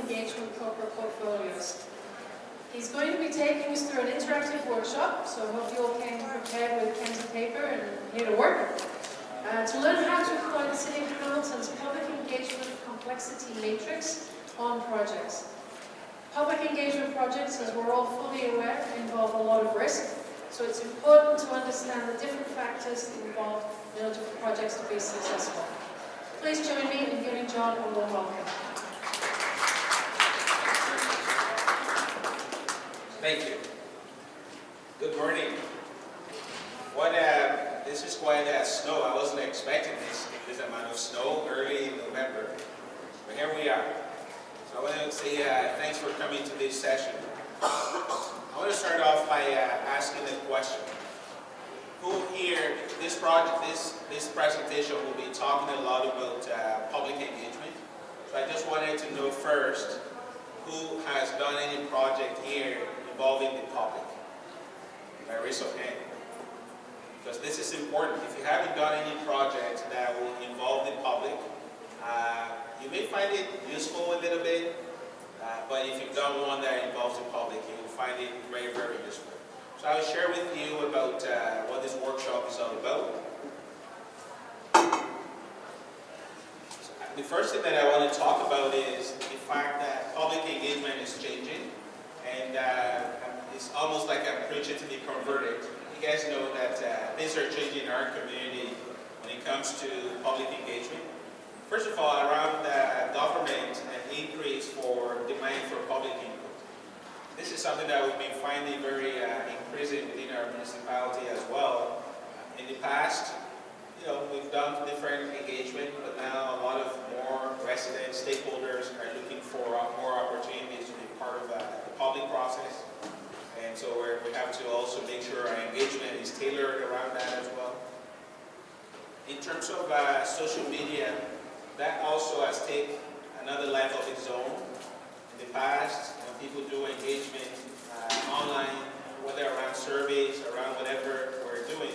engagement corporate portfolios. He's going to be taking us through an interactive workshop, so I hope you all came prepared with pens and paper and here to work. To learn how to apply the City of Hamilton's Public Engagement Complexity Matrix on projects. Public engagement projects, as we're all fully aware, involve a lot of risk, so it's important to understand the different factors involved in order for projects to be successful. Please join me in giving John a warm welcome. Thank you. Good morning. This is quite snow. I wasn't expecting this amount of snow early in November, but here we are. So I want to say thanks for coming to this session. I want to start off by asking a question. Who here, this presentation will be talking a lot about public engagement. So I just wanted to know first, who has done any project here involving the public? By raise of hand. Because this is important. If you haven't done any project that will involve the public, you may find it useful a little bit, but if you've done one that involves the public, you will find it very, very useful. So I will share with you about what this workshop is all about. So the first thing that I want to talk about is the fact that public engagement is changing, and it's almost like I'm preaching to the converted. You guys know that things are changing in our community when it comes to public engagement. First of all, around government, an increase for demand for public input. This is something that we've been finding very increasing within our municipality as well. In the past, we've done different engagement, but now a lot of more residents, stakeholders are looking for more opportunities to be part of the public process. And so we have to also make sure our engagement is tailored around that as well. In terms of social media, that also has taken another life of its own. In the past, people do engagement online, whether around surveys, around whatever we're doing.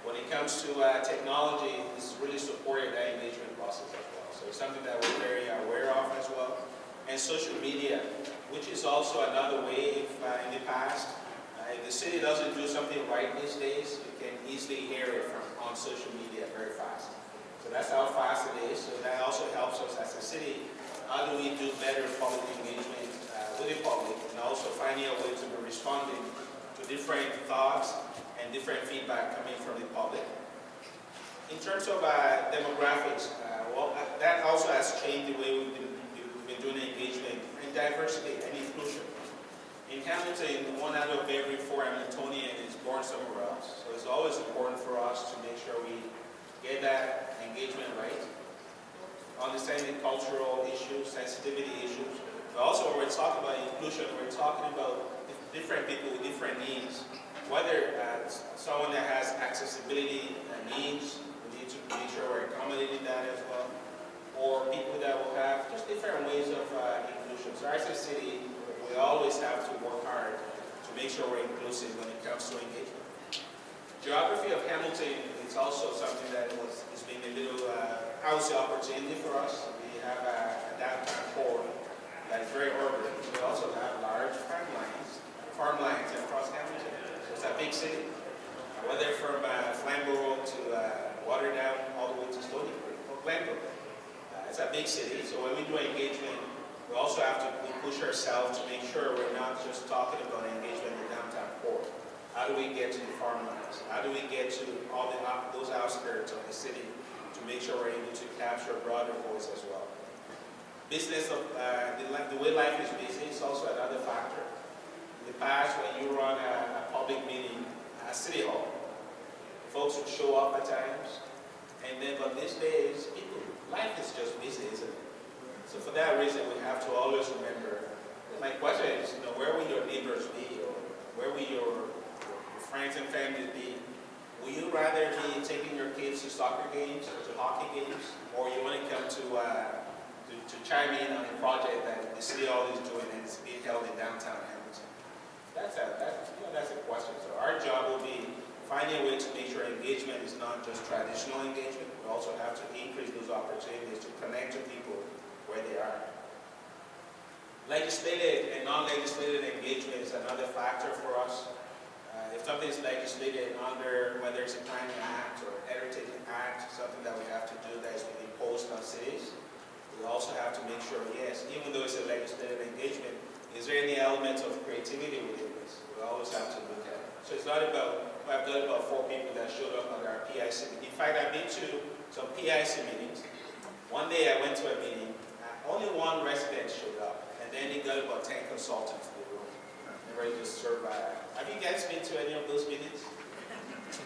When it comes to technology, this really supported that engagement process as well. So it's something that we're very aware of as well. And social media, which is also another way in the past. If the city doesn't do something right these days, you can easily hear it on social media very fast. So that's how fast it is. So that also helps us as a city. How do we do better public engagement with the public, and also finding a way to be responding to different thoughts and different feedback coming from the public. In terms of demographics, that also has changed the way we've been doing engagement and diversity and inclusion. In Hamilton, 1 out of every 4 Hamiltonians is born somewhere else. So it's always important for us to make sure we get that engagement right. Understanding cultural issues, sensitivity issues. But also when we're talking about inclusion, we're talking about different people with different needs. Whether someone that has accessibility needs, we need to make sure we're accommodating that as well. Or people that will have just different ways of inclusion. So as a city, we always have to work hard to make sure we're inclusive when it comes to engagement. Geography of Hamilton is also something that has been a little housing opportunity for us. We have a downtown core that is very urban. We also have large farmlands across Hamilton. So it's a big city. Whether from Flamborough to Waterdown all the way to Stony Creek or Glenbrook. It's a big city, so when we do engagement, we also have to push ourselves to make sure we're not just talking about engagement in the downtown core. How do we get to the farmlands? How do we get to all those outskirts of the city to make sure we're able to capture a broader voice as well? Business of the way life is busy is also another factor. In the past, when you run a public meeting at City Hall, folks would show up at times, but these days, life is just busy, isn't it? So for that reason, we have to always remember, my question is, where will your neighbors be, or where will your friends and family be? Will you rather be taking your kids to soccer games or to hockey games, or you want to come to chime in on a project that the city hall is doing and it's being held in downtown Hamilton? That's a question. So our job will be finding a way to make sure engagement is not just traditional engagement, but also have to increase those opportunities to connect to people where they are. Legislative and non-legislative engagement is another factor for us. If something is legislated under, whether it's a Climate Act or Heritage Act, something that we have to do that is being imposed on cities, we also have to make sure, yes, even though it's a legislative engagement, is there any element of creativity within this? We always have to look at it. So it's not about, I've got about 4 people that showed up at our PIC meeting. In fact, I've been to some PIC meetings. One day I went to a meeting, only one resident showed up, and then he got about 10 consultants in the room. They're ready to survive. Have you guys been to any of those meetings?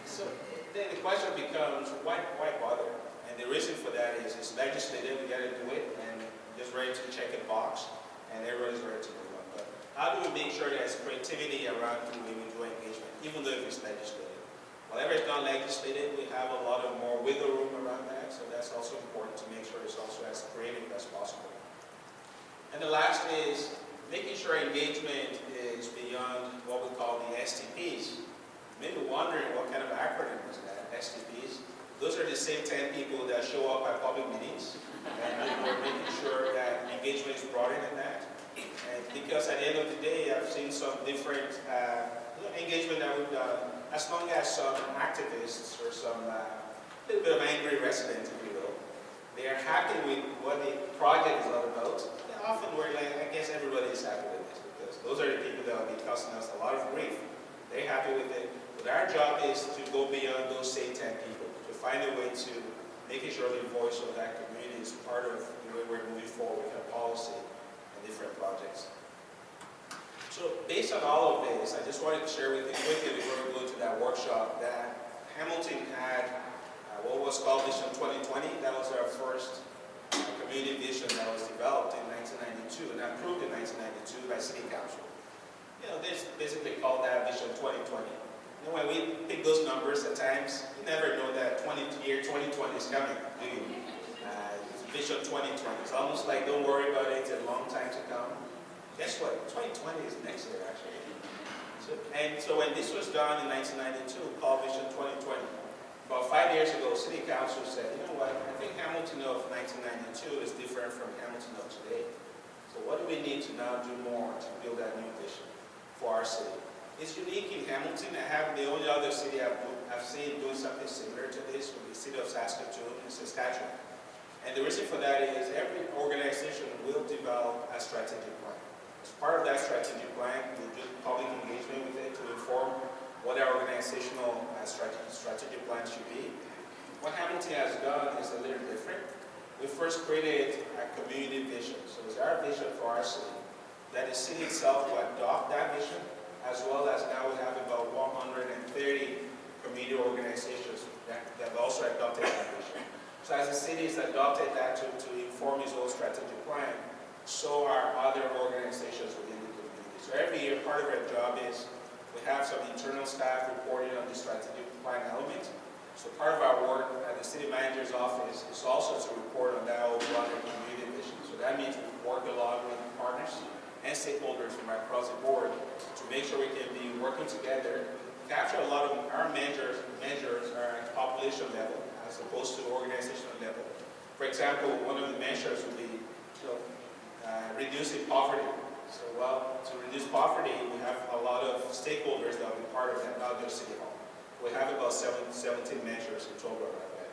So then the question becomes, why bother? And the reason for that is it's legislative, we got to do it, and just ready to check a box, and everybody's ready to move on. But how do we make sure there's creativity around the way we do engagement, even though if it's legislative? Whatever is not legislative, we have a lot of more wiggle room around that, so that's also important to make sure it's also as creative as possible. And the last is making sure engagement is beyond what we call the STPs. Maybe wondering what kind of acronym is that, STPs. Those are the same 10 people that show up at public meetings, and we're making sure that engagement is broader than that. And because at the end of the day, I've seen some different engagement that we've done, as long as some activists or some little bit of angry residents, if you will, they are happy with what the project is all about. Often we're like, I guess everybody is happy with this, because those are the people that will be causing us a lot of grief. They're happy with it. But our job is to go beyond those same 10 people, to find a way to making sure the voice of that community is part of the way we're moving forward with our policy and different projects. So based on all of this, I just wanted to share with you quickly before we go to that workshop that Hamilton had what was called Vision 2020. That was our first community vision that was developed in 1992 and approved in 1992 by City Council. You know, this basically called that Vision 2020. You know, when we pick those numbers at times, you never know that year 2020 is coming, do you? It's Vision 2020. It's almost like, don't worry about it, it's a long time to come. Guess what? 2020 is next year, actually. So when this was done in 1992, called Vision 2020, about 5 years ago, City Council said, you know what, I think Hamilton of 1992 is different from Hamilton of today. So what do we need to now do more to build that new vision for our city? It's unique in Hamilton. I have the only other city I've seen doing something similar to this would be the city of Saskatoon and Saskatchewan. And the reason for that is every organization will develop a strategic plan. As part of that strategic plan, we do public engagement with it to inform what our organizational strategic plan should be. What Hamilton has done is a little different. We first created a community vision. So it's our vision for our city, that the city itself will adopt that vision, as well as now we have about 130 community organizations that have also adopted that vision. So as the city has adopted that to inform its own strategic plan, so are other organizations within the community. So every year, part of our job is we have some internal staff reporting on the strategic plan element. So part of our work at the city manager's office is also to report on that broader community vision. So that means we work along with partners and stakeholders from across the board to make sure we can be working together, capture a lot of our measures are at population level as opposed to organizational level. For example, one of the measures would be reducing poverty. So, to reduce poverty, we have a lot of stakeholders that will be part of that, not just City Hall. We have about 17 measures in total around that.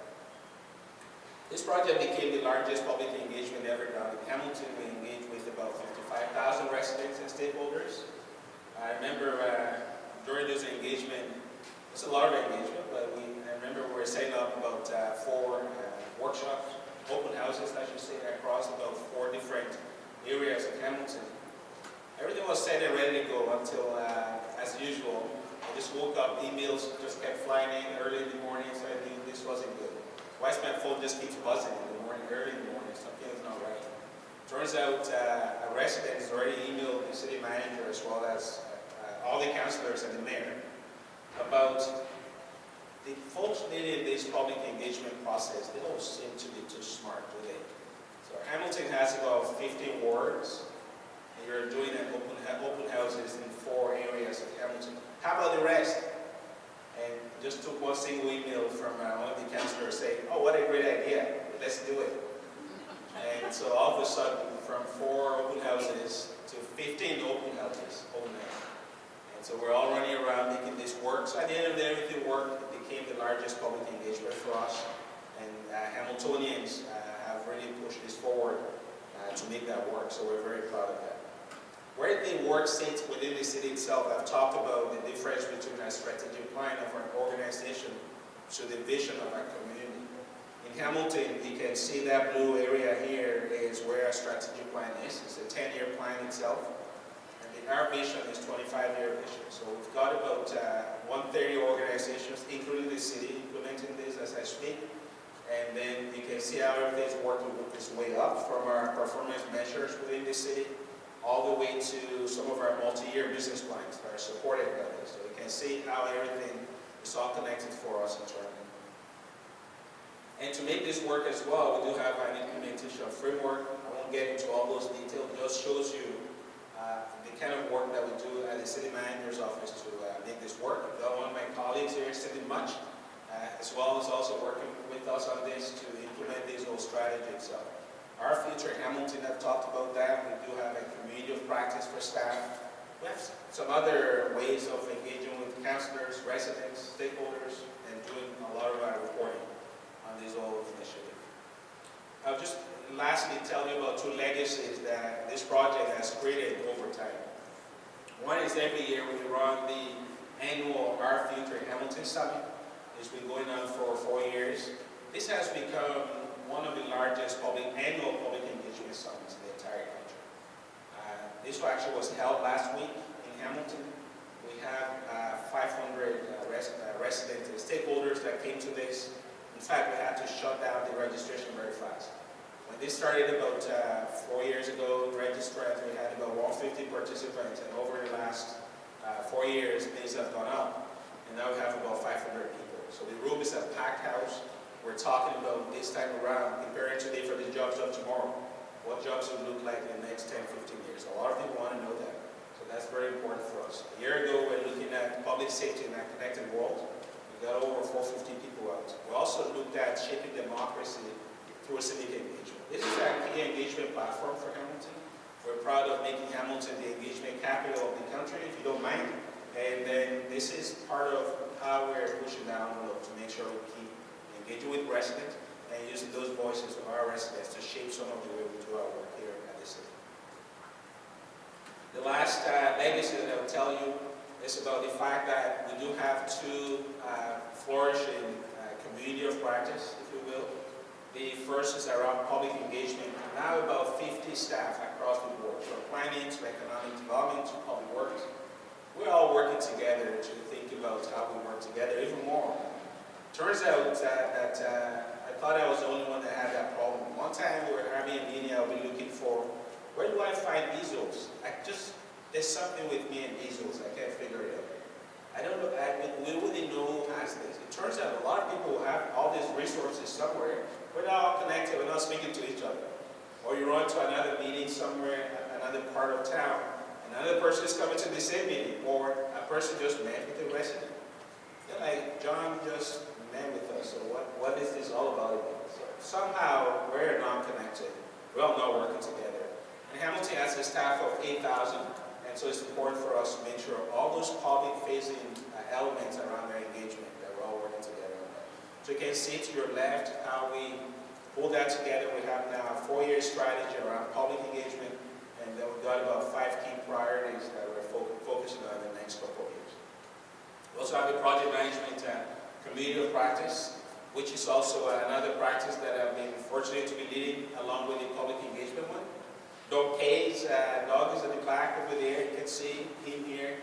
This project became the largest public engagement ever done. In Hamilton, we engaged with about 55,000 residents and stakeholders. I remember during this engagement, it's a lot of engagement, but I remember we were setting up about 4 workshops, open houses, I should say, across about 4 different areas of Hamilton. Everything was set and ready to go until, as usual, I just woke up, emails just kept flying in early in the morning, so I knew this wasn't good. Why is my phone just keeps buzzing in the morning, early in the morning, something is not right. Turns out a resident has already emailed the city manager as well as all the councillors and the mayor about the folks leading this public engagement process. They don't seem to be too smart, do they? So Hamilton has about 15 wards, and you're doing an open houses in 4 areas of Hamilton. How about the rest? And just took one single email from one of the councillors saying, oh, what a great idea, let's do it. And so all of a sudden, from 4 open houses to 15 open houses overnight. And so we're all running around making this work. So at the end of the day, everything worked. It became the largest public engagement for us. And Hamiltonians have really pushed this forward to make that work. So we're very proud of that. Where the work sits within the city itself, I've talked about the difference between our strategic plan of our organization to the vision of our community. In Hamilton, you can see that blue area here is where our strategic plan is. It's a 10-year plan itself. And our vision is 25-year vision. So we've got about 130 organizations, including the city, implementing this as I speak. And then you can see how everything's working its way up from our performance measures within the city all the way to some of our multi-year business plans that are supported by this. So you can see how everything is all connected for us internally. And to make this work as well, we do have an implementation framework. I won't get into all those details. It just shows you the kind of work that we do at the city manager's office to make this work. I've got one of my colleagues here, Cindy Much, as well as also working with us on this to implement this whole strategy itself. Our future Hamilton, I've talked about that. We do have a community of practice for staff. We have some other ways of engaging with councillors, residents, stakeholders, and doing a lot of our reporting on this whole initiative. I'll just lastly tell you about 2 legacies that this project has created over time. One is every year we run the annual Our Future Hamilton Summit. It's been going on for 4 years. This has become one of the largest annual public engagement summits in the entire country. This actually was held last week in Hamilton. We have 500 residents and stakeholders that came to this. In fact, we had to shut down the registration very fast. When this started about 4 years ago, registrants, we had about 150 participants, and over the last 4 years, things have gone up. And now we have about 500 people. So the room is a packed house. We're talking about this time around, preparing today for the jobs of tomorrow. What jobs will look like in the next 10, 15 years. A lot of people want to know that. So that's very important for us. A year ago, we're looking at public safety in a connected world. We got over 450 people out. We also looked at shaping democracy through a civic engagement. This is our key engagement platform for Hamilton. We're proud of making Hamilton the engagement capital of the country, if you don't mind. And then this is part of how we're pushing down the road to make sure we keep engaging with residents and using those voices of our residents to shape some of the way we do our work here at the city. The last legacy that I will tell you is about the fact that we do have 2 flourishing community of practice, if you will. The first is around public engagement. Now about 50 staff across the board, from planning to economic development to public works. We're all working together to think about how we work together even more. Turns out that I thought I was the only one that had that problem. One time we were having a meeting, I'll be looking for, where do I find easels? There's something with me and easels, I can't figure it out. I don't know, we wouldn't know who has this. It turns out a lot of people have all these resources somewhere. We're not all connected, we're not speaking to each other. Or you run to another meeting somewhere, another part of town, another person is coming to the same meeting, or a person just met with a resident. They're like, John just met with us, so what is this all about? So somehow we're not connected. We're all not working together. And Hamilton has a staff of 8,000, and so it's important for us to make sure all those public-facing elements around our engagement that we're all working together on that. So you can see to your left how we pull that together. We have now a 4-year strategy around public engagement, and then we've got about 5 key priorities that we're focusing on in the next couple of years. We also have a project management community of practice, which is also another practice that I've been fortunate to be leading along with the public engagement one. Dog K's dog is at the back over there. You can see him here.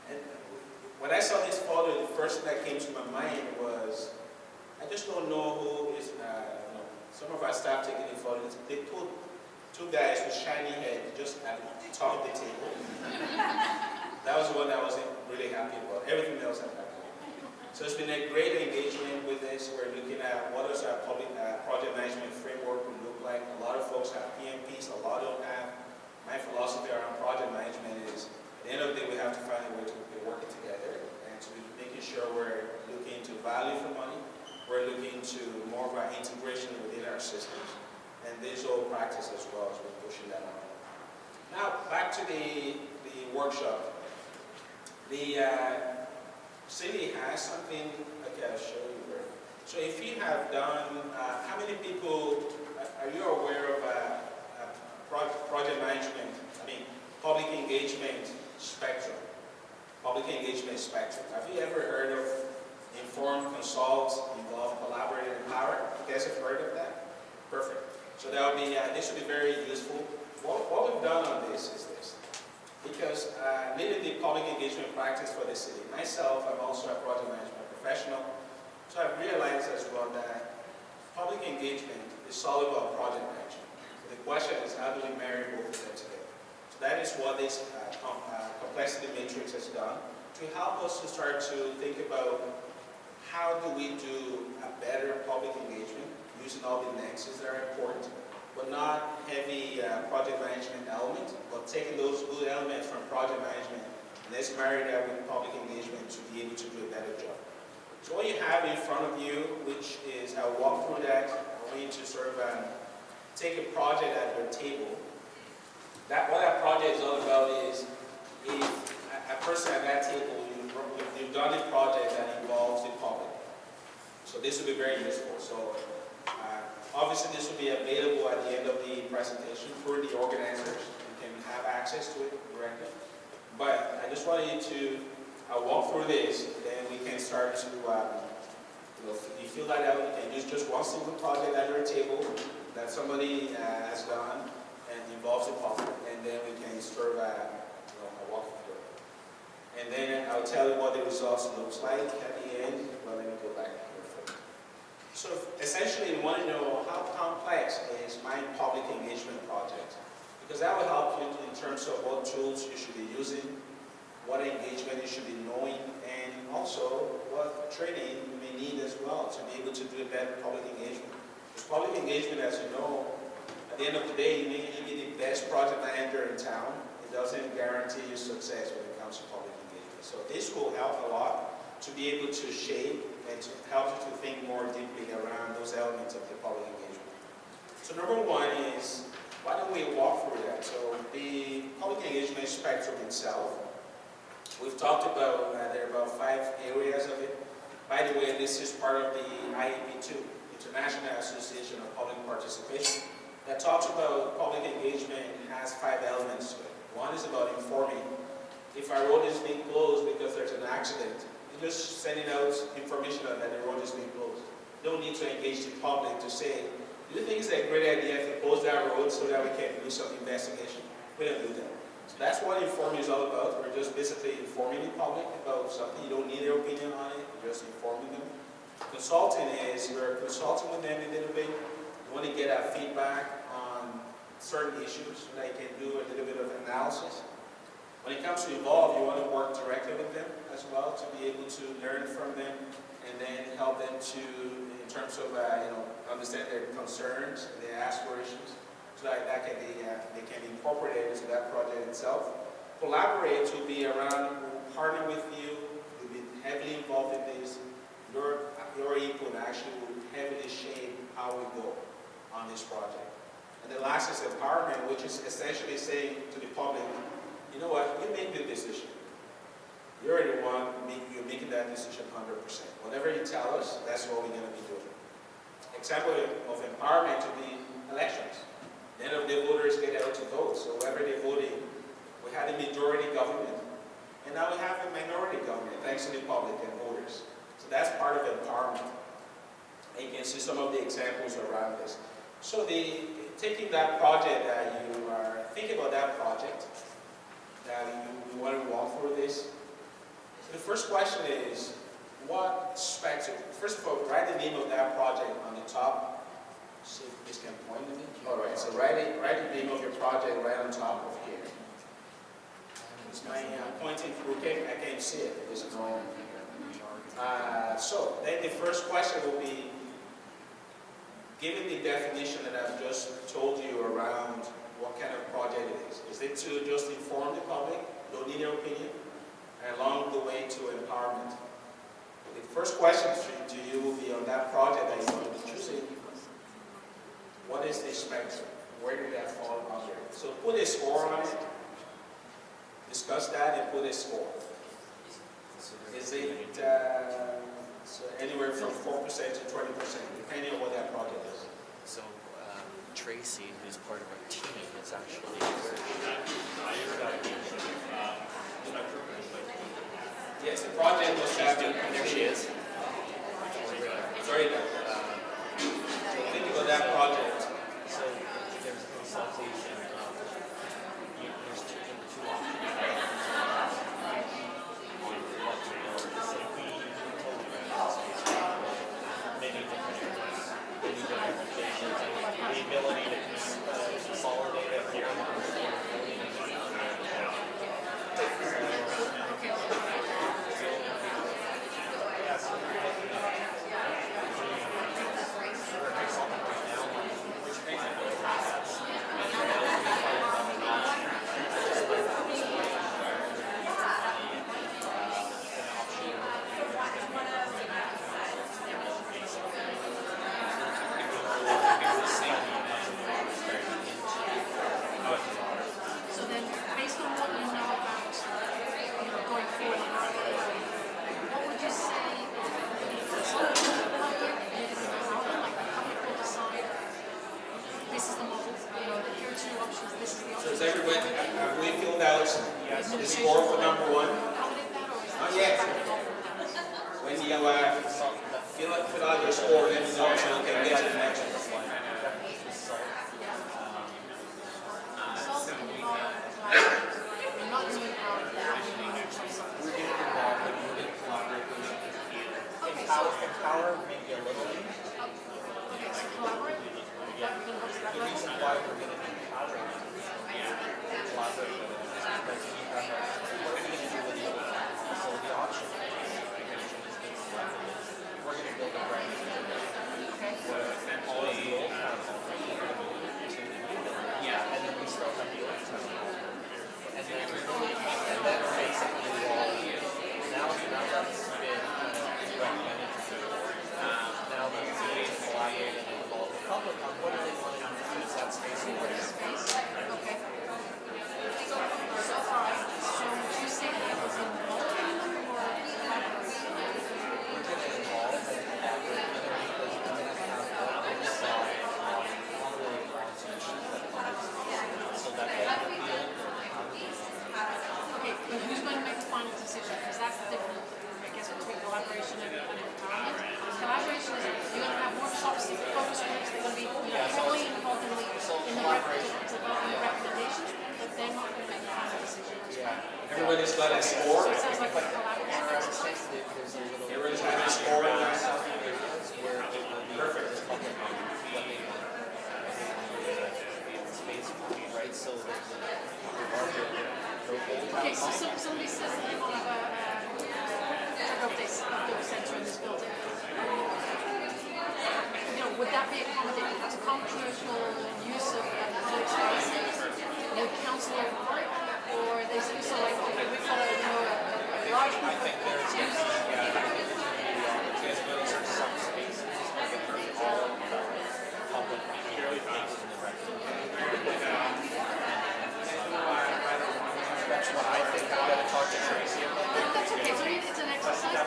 And when I saw this photo, the first thing that came to my mind was, I just don't know who is, some of our staff taking the photos. They put 2 guys with shiny head just at the top of the table. That was the one that I wasn't really happy about. Everything else I'm happy with. So it's been a great engagement with this. We're looking at what does our public project management framework will look like. A lot of folks have PMPs, a lot don't have. My philosophy around project management is, at the end of the day, we have to find a way to be working together and to be making sure we're looking to value for money. We're looking to more of our integration within our systems. and visual practice as well as we're pushing that on. Now, back to the workshop. The city has something, okay, I'll show you where. So if you have done, how many people, are you aware of project management, public engagement spectrum? Public engagement spectrum. Have you ever heard of inform, consult, involve, collaborate, and empower? You guys have heard of that? Perfect. So that will be, this will be very useful. What we've done on this is this. Because leading the public engagement practice for the city. Myself, I'm also a project management professional. So I've realized as well that public engagement is all about project management. So the question is, how do we marry both of them together? So that is what this complexity matrix has done to help us to start to think about how do we do a better public engagement using all the nexus that are important, but not heavy project management element, but taking those good elements from project management and let's marry that with public engagement to be able to do a better job. So what you have in front of you, which is, I'll walk through that. I want you to sort of take a project at your table. What that project is all about is, if a person at that table, you've done a project that involves the public. So this will be very useful. So obviously this will be available at the end of the presentation for the organizers. You can have access to it directly. But I just wanted you to walk through this, then we can start to, if you fill that out, you can use just one single project at your table that somebody has done and involves the public, and then we can sort of walk through it. And then I'll tell you what the results looks like at the end. Well, let me go back here. So essentially, you want to know how complex is my public engagement project, because that will help you in terms of what tools you should be using, what engagement you should be knowing, and also what training you may need as well to be able to do a better public engagement. Because public engagement, as you know, at the end of the day, you may be the best project manager in town. It doesn't guarantee you success when it comes to public engagement. So this will help a lot to be able to shape and to help you to think more deeply around those elements of the public engagement. So number one is, why don't we walk through that? So the public engagement spectrum itself, we've talked about, there are about 5 areas of it. By the way, this is part of the IAP2, International Association of Public Participation, that talks about public engagement has 5 elements to it. One is about informing. If a road is being closed because there's an accident, you're just sending out information that the road is being closed. You don't need to engage the public to say, do you think it's a great idea to close that road so that we can do some investigation? We don't do that. So that's what informing is all about. We're just basically informing the public about something. You don't need their opinion on it. You're just informing them. Consulting is, you're consulting with them a little bit. You want to get a feedback on certain issues so that you can do a little bit of analysis. When it comes to involve, you want to work directly with them as well to be able to learn from them and then help them to, in terms of, understand their concerns and their aspirations, so that they can incorporate it into that project itself. Collaborate to be around, partner with you, will be heavily involved in this. Your input actually will heavily shape how we go on this project. And the last is empowerment, which is essentially saying to the public, you know what, you make the decision. You're the one, you're making that decision 100%. Whatever you tell us, that's what we're going to be doing. Example of empowerment to be elections. Then of the voters get out to vote. So whoever they're voting, we had a majority government. And now we have a minority government, thanks to the public and voters. So that's part of empowerment. And you can see some of the examples around this. So taking that project that you are thinking about that project, that you want to walk through this. So the first question is, what spectrum? First of all, write the name of that project on the top. See if this can point to me. All right, so write the name of your project right on top of here. It's my pointing through, okay? I can't see it. This is wrong. So then the first question will be, given the definition that I've just told you around what kind of project it is it to just inform the public, don't need their opinion, and along the way to empowerment? The first question to you will be on that project that you're going to be choosing. What is the spectrum? Where did that fall under? So put a score on it, discuss that and put a score. Is it so anywhere from 4% to 20%, depending on what that project is? So Tracy, who's part of our team, is actually Yes, the project was happening. there. She is. Sorry, so think about that project. So there's a consultation. There's two options. Many different areas, many different locations, and the ability to consolidate it here. So then, based on what you know about, going forward, what would you say, like the public will decide, this is the model, here are two options, this is the So option. is everyone, have we filled out the score for number one? Accommodate that, or is that Not just yet. practical? When you fill out your score, let me know so we can get to the next one. We're not doing our Empower maybe a little. okay, so collaborate. Yeah. We're gonna go to that The level. reason why we're going to empower them is collaborate with them is because what are we going to do with the old facility option? We're going to build a brand new building. Okay. Where all of the old town hall are going to move to the new building. Yeah. And then we still have the old town hall. And then basically now that's been recommended to do. Now the city is collaborating and involve the public on what do they want to use that space for. Okay. So far, so would you say that it was involved in them, or We're going to involve and collaborate with them because we're going to have them decide on how they want to achieve that public space so that they will feel okay, but who's going to make the final decision? Because that's the difference, I guess, between collaboration and empowerment. Collaboration is you're going to have workshops, focus groups, they're going to be heavily involved in the recommendations, but they're not going to make the final decision. Everybody's got a So score. it sounds like a collaboration There's exercise. a little Everybody's got a score on that. where it will be Perfect. the public on what they want. Space will be right so that the larger Okay, so somebody says that they want to have a outdoor center in this building. Would that be accommodated to commercial use of public spaces? Would council override that, or they say, so like, okay, we've got a large group of there's some spaces that are all public spaces in the That's what I think. I've got to talk to Tracy about. That's okay, so it's an exercise. Do you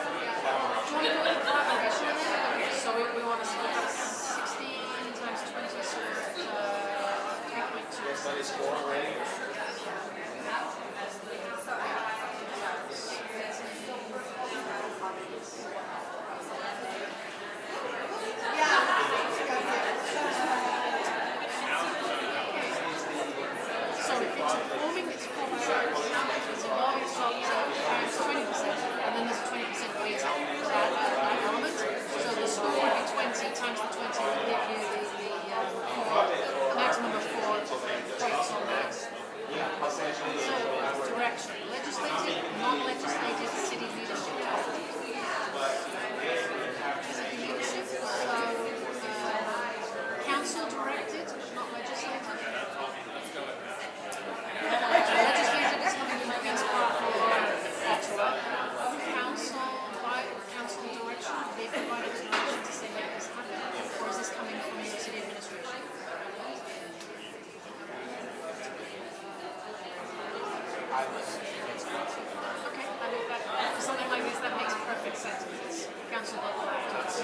want to go with collaboration then? Okay, so we want to split up 16 times 20, so 3.2. Everybody's score already? So if it's performing, it's 4%. It's evolving, it's 20%, and then there's a 20% weight for that element. So the score would be 20 times the 20 will give you the maximum of 4 points on that. So direction, legislative, non-legislative city leadership. City leadership, so council directed, not legislative. Legislative is coming from Queen's Park or Ottawa. Council, by council direction, they provided direction to say, yeah, this happened. Or is this coming from pilot next month. Okay, I mean, for something like this, that makes perfect sense because council level afterwards.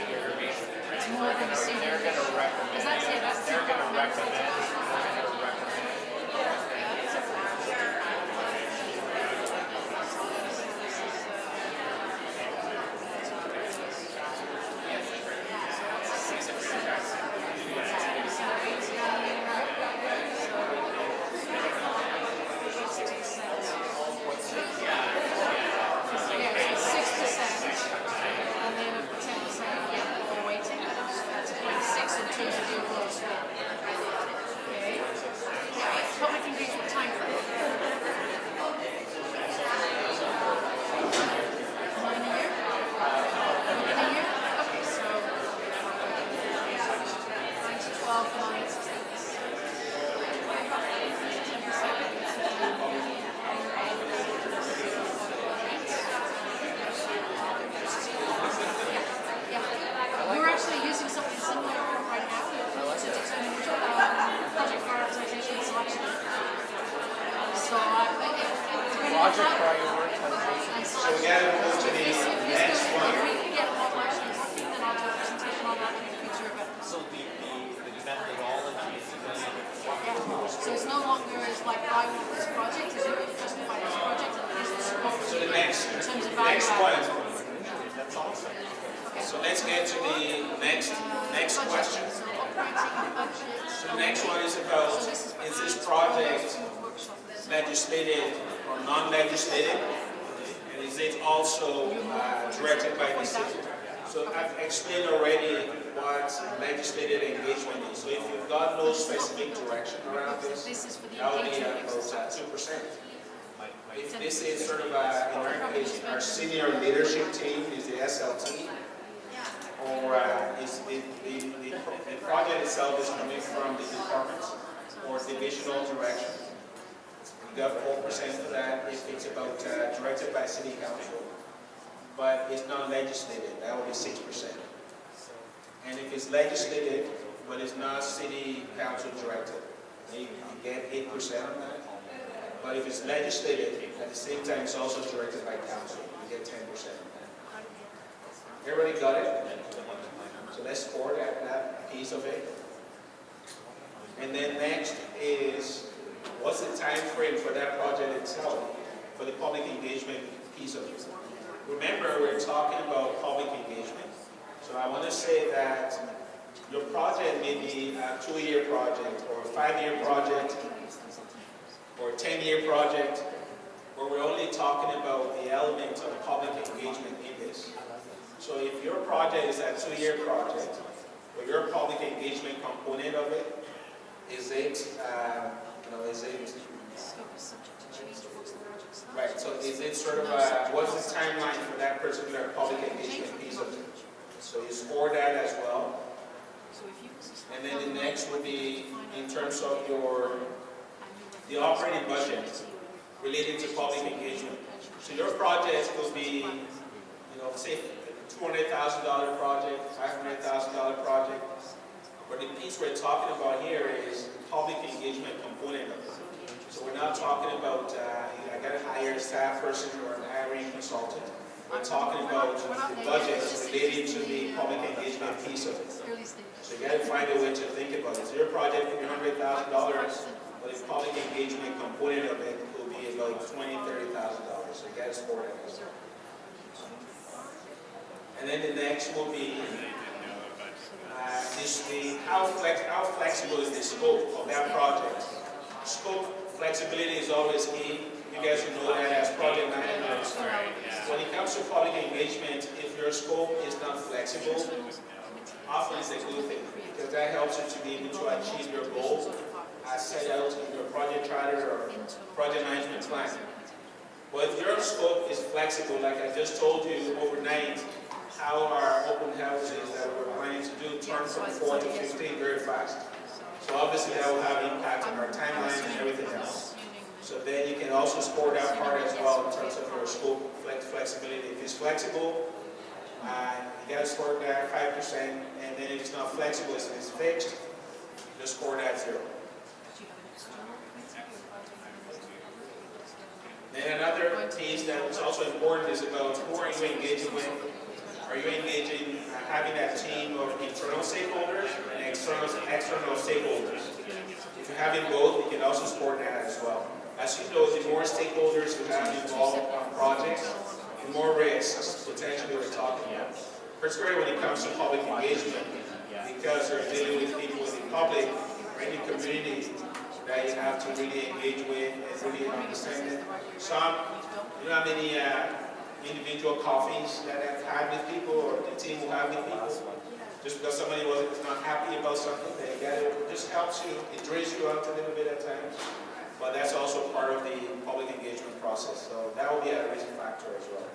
It's more than a senior. They're going to recommend. Because that's it, that's They're going to departmental. Public engagement time frame. 9 a year? Within a year? Okay, so 9 to 12 months. Yeah. We're actually using something similar right now to determine project prioritization and selection. So Project prioritization. So we got to move to the next one. If we can get more questions, then I'll do a presentation on that in the future event. So the methodology is going to Yeah. So it's no longer as like I want this project, it's really justify this project and here's the scope So the next in terms of value next add. one. That's awesome. So let's get to the next Budget. question. So operating budget. So the next one is about, So this is for this ads, project promos, workshop. legislated or non-legislated? And is it also directed by the city? So I've explained already what legislated engagement is. So if you've got no specific direction around this, This is for the that would be engagement about exercise. 2%. My If this is sort of our senior leadership team, is the SLT, or is the project itself is coming from the departments or divisional direction. You got 4% for that if it's about directed by city council, but it's not legislated, that will be 6%. And if it's legislated, but it's not city council directed, then you get 8% on that. But if it's legislated, at the same time it's also directed by council, you get 10%. Everybody got it? So let's score that piece of it. And then next is, what's the time frame for that project itself, for the public engagement piece of it? Remember, we're talking about public engagement. So I want to say that your project may be a 2-year project, or a 5-year project, or a 10-year project, where we're only talking about the element of public engagement in this. So if your project is a 2-year project, or your public engagement component of it, is it, right, so is it sort of, what's the timeline for that particular public engagement piece of it? So you score that as well. And then the next would be in terms of the operating budget related to public engagement. So your project will be, say $200,000 project, $500,000 project. But the piece we're talking about here is the public engagement component of it. So we're not talking about, I got to hire a staff person or an hiring consultant. We're talking about the budget related to the public engagement piece of it. So you got to find a way to think about it. So your project will be $100,000, but the public engagement component of it will be about $20,000, $30,000. So you got to score that. And then the next will be how flexible is the scope of that project. Scope flexibility is always key. You guys should know that as project managers. When it comes to public engagement, if your scope is not flexible, often it's a good thing, because that helps you to be able to achieve your goals as set out in your project charter or project management plan. But if your scope is flexible, like I just told you overnight, how our open houses that we're planning to do turn from 4 to 15 very fast. So obviously that will have impact on our timeline and everything else. So then you can also score that part as well in terms of your scope flexibility. If it's flexible, you got to score that 5%, and then if it's not flexible, if it's fixed, just score that 0. piece that is also important is about who are you engaging with? Are you engaging, having that team of internal stakeholders and external stakeholders? If you're having both, you can also support that as well. As you know, the more stakeholders you have involved on projects, the more risks potentially we're talking about. Particularly when it comes to public engagement, because you're dealing with people in the public or any community that you have to really engage with and really understand it. You know how many individual coffees that I've had with people or the team will have with people? Just because somebody was not happy about something, it just helps you, it drains you out a little bit at times. But that's also part of the public engagement process. So that will be a risk factor as well.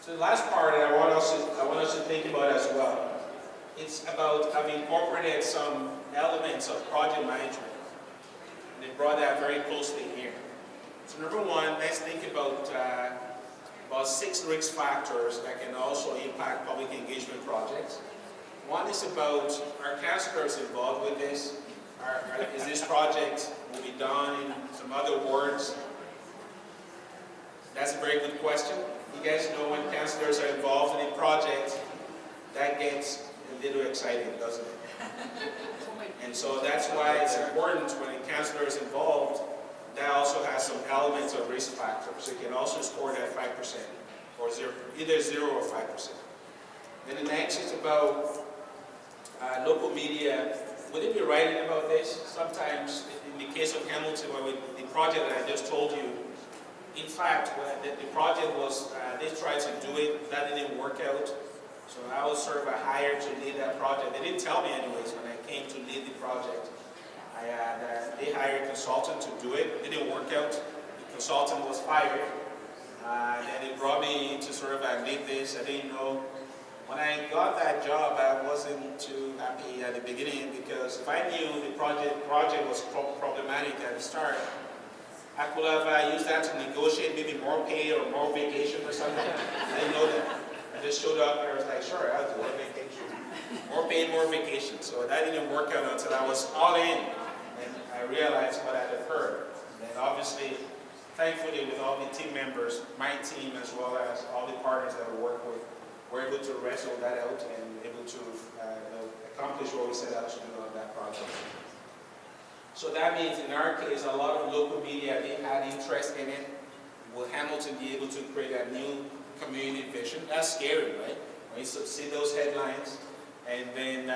So the last part that I want us to think about as well, it's about having incorporated some elements of project management. And they brought that very closely here. So number one, let's think about 6 risk factors that can also impact public engagement projects. One is about, are councillors involved with this? Is this project will be done in some other words? That's a very good question. You guys know when councillors are involved in a project, that gets a little exciting, doesn't it? And so that's why it's important when a councillor is involved, that also has some elements of risk factor. So you can also score that 5% or either 0 or 5%. Then the next is about local media. Would it be writing about this? Sometimes, in the case of Hamilton, the project that I just told you, in fact, the project was, they tried to do it, that didn't work out. So I was sort of hired to lead that project. They didn't tell me anyways when I came to lead the project. They hired a consultant to do it. It didn't work out. The consultant was fired. And they brought me to sort of lead this. I didn't know. When I got that job, I wasn't too happy at the beginning because if I knew the project was problematic at the start, I could have used that to negotiate maybe more pay or more vacation or something. I didn't know that. I just showed up and I was like, sure, I'll do more vacation. More pay, more vacation. So that didn't work out until I was all in and I realized what had occurred. And obviously, thankfully, with all the team members, my team as well as all the partners that we work with, we're able to wrestle that out and able to accomplish what we set out to do on that project. So that means in our case, a lot of local media, they had interest in it. Will Hamilton be able to create a new community vision? That's scary, right? When you see those headlines, and then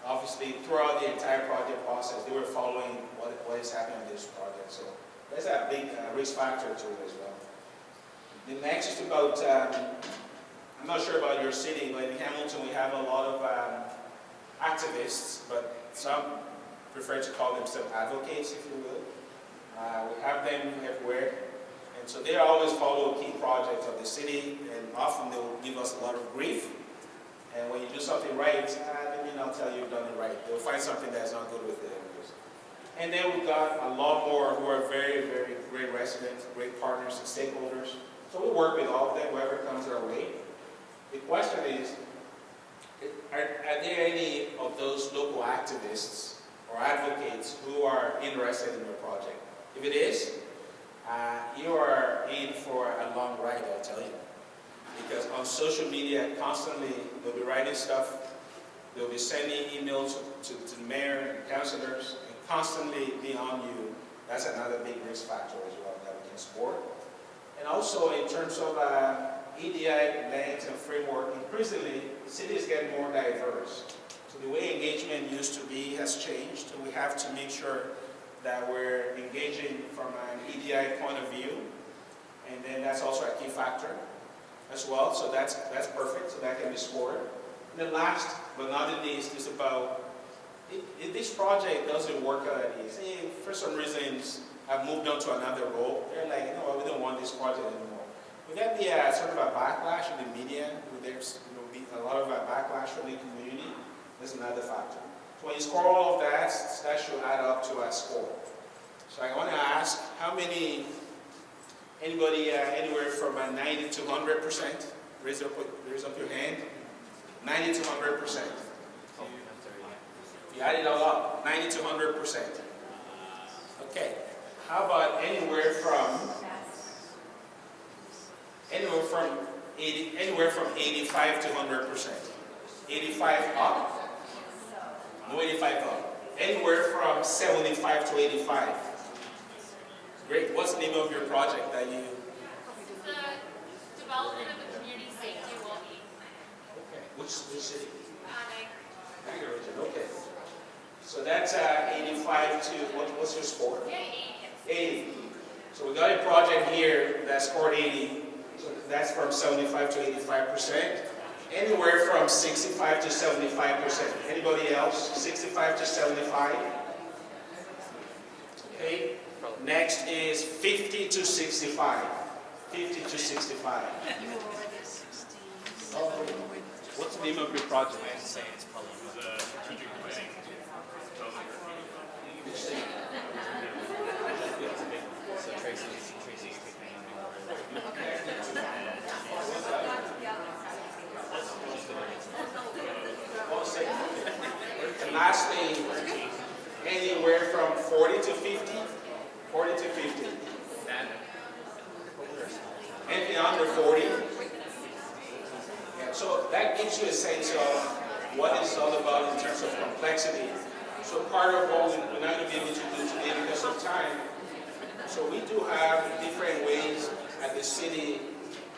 obviously throughout the entire project process, they were following what is happening on this project. So there's a big risk factor to it as well. The next is about, I'm not sure about your city, but in Hamilton we have a lot of activists, but some prefer to call themselves advocates, if you will. We have them everywhere. And so they always follow key projects of the city, and often they will give us a lot of grief. And when you do something right, they may not tell you you've done it right. They'll find something that's not good with it. And then we've got a lot more who are very, very great residents, great partners and stakeholders. So we work with all of them, whoever comes our way. The question is, are there any of those local activists or advocates who are interested in your project? If it is, you are in for a long ride, I'll tell you. Because on social media, constantly, they'll be writing stuff, they'll be sending emails to the mayor and councillors, and constantly be on you. That's another big risk factor as well that we can support. And also in terms of EDI length and framework, increasingly, cities get more diverse. So the way engagement used to be has changed, and we have to make sure that we're engaging from an EDI point of view, and then that's also a key factor as well, so that's perfect, so that can be scored. And then last but not the least is about, if this project doesn't work out at ease, for some reasons I've moved on to another role, they're like, you know what, we don't want this project anymore. Would that be sort of a backlash in the media? Would there be a lot of a backlash from the community? That's another factor. So when you score all of that, that should add up to a score. So I want to ask, how many, anybody anywhere from 90 to 100%? Raise up your hand. 90 to 100%. You add it all up, 90 to 100%. Okay. How about anywhere from anywhere from 85 to 100%. 85 up, no 85 up. Anywhere from 75 to 85. Great. What's the name of your project that you? The development of the community safety and well-being. Okay. Which city? Niagara. Okay. So that's 85 to, what's your score? Yeah, 80. So we got a project here that scored 80. So that's from 75 to 85%. Anywhere from 65 to 75%. Anybody else? 65 to 75. Okay. Next is 50 to 65. 50 to 65. What's the name of your project? I'd say it's probably the strategic planning. So Tracy's picking And lastly, anywhere from 40 to 50. 40 to 50. Anything under 40. Yeah, so that gives you a sense of what it's all about in terms of complexity. So part of what we're not going to be able to do today because of time. So we do have different ways at the city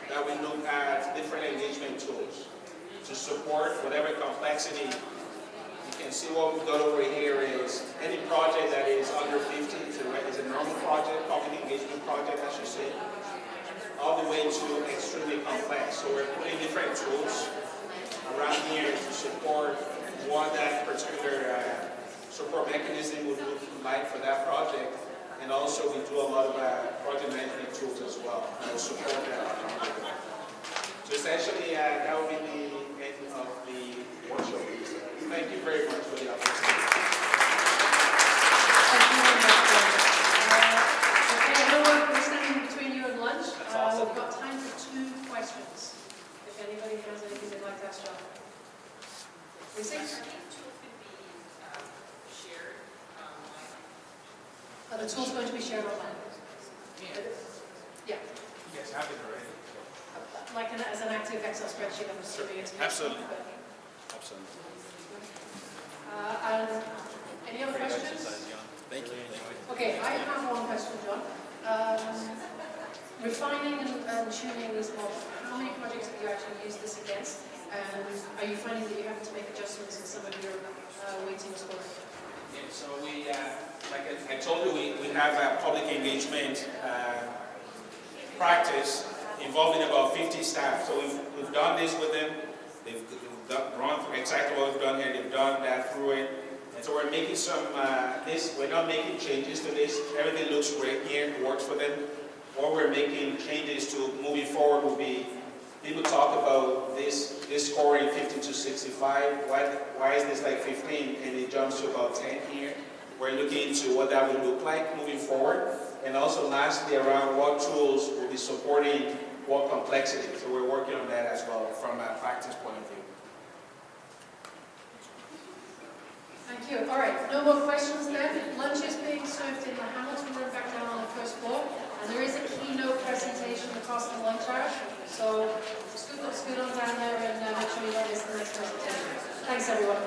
that we look at different engagement tools to support whatever complexity. You can see what we've got over here is any project that is under 50 is a normal project, public engagement project, I should say, all the way to extremely complex. So we're putting different tools around here to support what that particular support mechanism would look like for that project. And also we do a lot of project management tools as well that will support that. So essentially that will be the end of the workshop. Thank you very much for the opportunity. Thank you very much. Okay, I know we're standing between you and lunch. That's awesome. We've got time for 2 questions. If anybody has anything they'd like to ask John. Lucy? Are these tools going to be shared online? The tool's going to be shared online. Yeah. You guys have it already. Like as an active Excel spreadsheet, I'm assuming it's. Absolutely. Absolutely. And any other questions? Thank you. Okay, I have one question, John. Refining and tuning this model, how many projects have you actually used this against? And are you finding that you have to make adjustments in some of your weighting scoring? Yeah, so we, like I told you, we have a public engagement practice involving about 50 staff. So we've done this with them. They've gone through exactly what we've done here. They've done that through it. And so we're making some, we're not making changes to this. Everything looks great here. It works for them. What we're making changes to moving forward will be, people talk about this scoring 50 to 65. Why is this like 15 and it jumps to about 10 here? We're looking into what that would look like moving forward. And also lastly, around what tools will be supporting what complexity. So we're working on that as well from a practice point of view. Thank you. All right, no more questions then. Lunch is being served in the Hamilton room back down on the first floor. And there is a keynote presentation across the lunch hour. So scoot on down there and make sure you don't miss the next presentation. Thanks everyone.